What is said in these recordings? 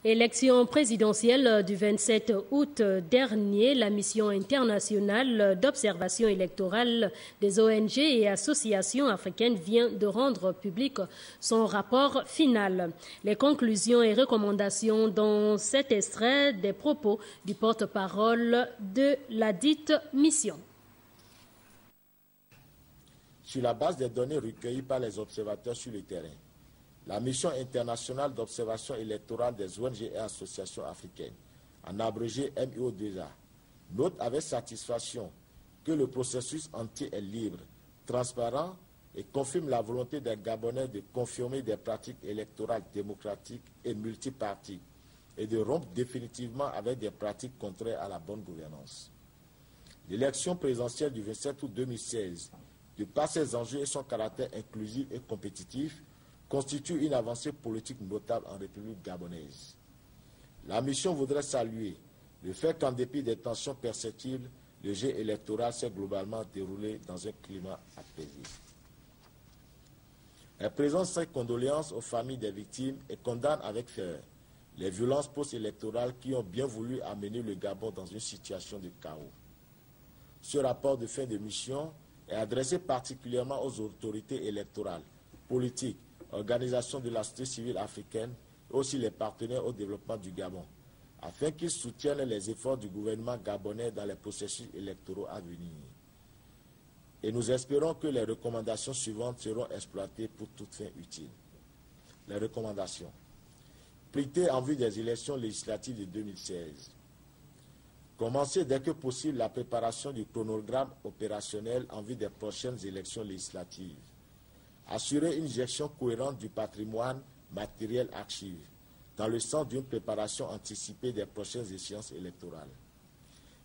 Élection présidentielle du 27 août dernier, la mission internationale d'observation électorale des ONG et associations africaines vient de rendre public son rapport final. Les conclusions et recommandations dans cet extrait des propos du porte-parole de la dite mission. Sur la base des données recueillies par les observateurs sur le terrain, la mission internationale d'observation électorale des ONG et associations africaines, en abrégé MIO2A, note avec satisfaction que le processus entier est libre, transparent et confirme la volonté des Gabonais de confirmer des pratiques électorales démocratiques et multipartites et de rompre définitivement avec des pratiques contraires à la bonne gouvernance. L'élection présidentielle du 27 août 2016, de par ses enjeux et son caractère inclusif et compétitif, constitue une avancée politique notable en République gabonaise. La mission voudrait saluer le fait qu'en dépit des tensions perceptibles, le jeu électoral s'est globalement déroulé dans un climat apaisé. Elle présente ses condoléances aux familles des victimes et condamne avec ferveur les violences post-électorales qui ont bien voulu amener le Gabon dans une situation de chaos. Ce rapport de fin de mission est adressé particulièrement aux autorités électorales, politiques, organisations de la société civile africaine et aussi les partenaires au développement du Gabon, afin qu'ils soutiennent les efforts du gouvernement gabonais dans les processus électoraux à venir. Et nous espérons que les recommandations suivantes seront exploitées pour toute fin utile. Les recommandations. Priorité en vue des élections législatives de 2016. Commencer dès que possible la préparation du chronogramme opérationnel en vue des prochaines élections législatives. Assurer une gestion cohérente du patrimoine matériel archive dans le sens d'une préparation anticipée des prochaines échéances électorales.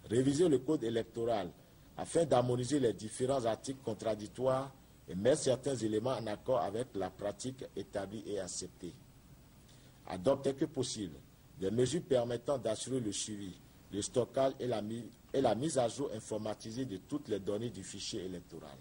Réviser le code électoral afin d'harmoniser les différents articles contradictoires et mettre certains éléments en accord avec la pratique établie et acceptée. Adopter que possible des mesures permettant d'assurer le suivi, le stockage et la mise à jour informatisée de toutes les données du fichier électoral.